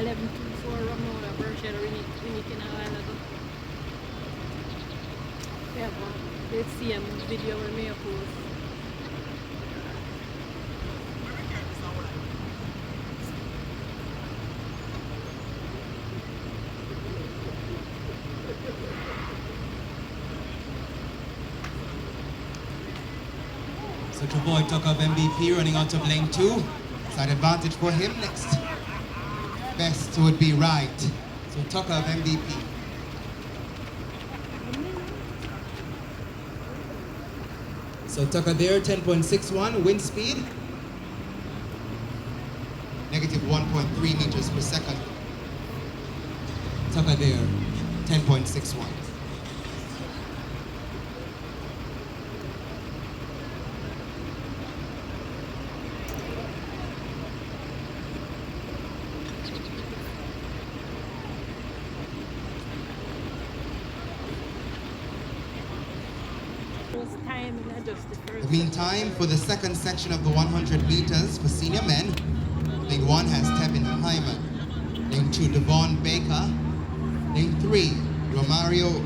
11.24 Ramona Berkshire Winnick in a while ago. Yeah, but let's see a video with me post. So to avoid Tucker of MVP running out of lane 2. Side advantage for him next. Best would be right. So Tucker of MVP. So Tucker there, 10.61 wind speed. Negative 1.3 meters per second. Tucker there, 10.61. In the meantime, for the second section of the 100 meters for senior men, lane 1 has Tevin Hyman, lane 2 Devon Baker, lane 3 Romario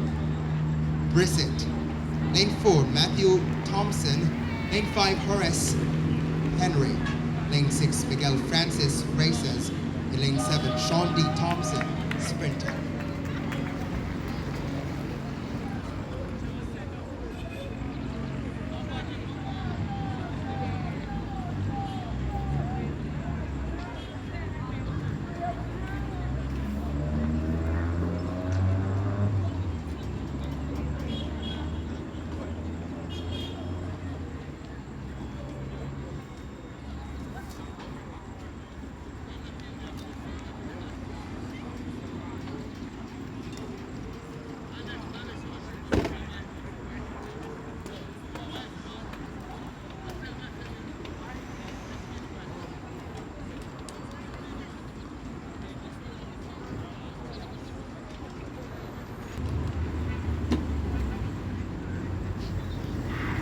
Brissett, lane 4 Matthew Thompson, lane 5 Horace Henry, lane 6 Miguel Francis Races, and lane 7 Sean D. Thompson, sprinter.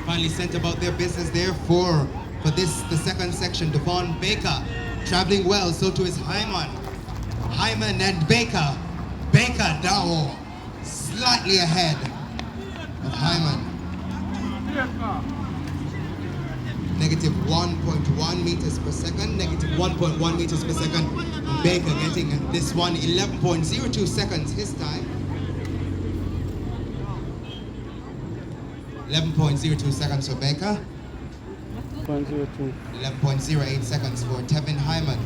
Finally sent about their business there for this, the second section. Devon Baker traveling well, so too is Hyman. Hyman and Baker. Baker now slightly ahead of Hyman. Negative 1.1 meters per second, negative 1.1 meters per second. Baker getting this one 11.02 seconds his time. 11.02 seconds for Baker. 11.08 seconds for Tevin Hyman.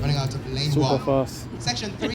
Running out of lane 1. Super fast. Section 3.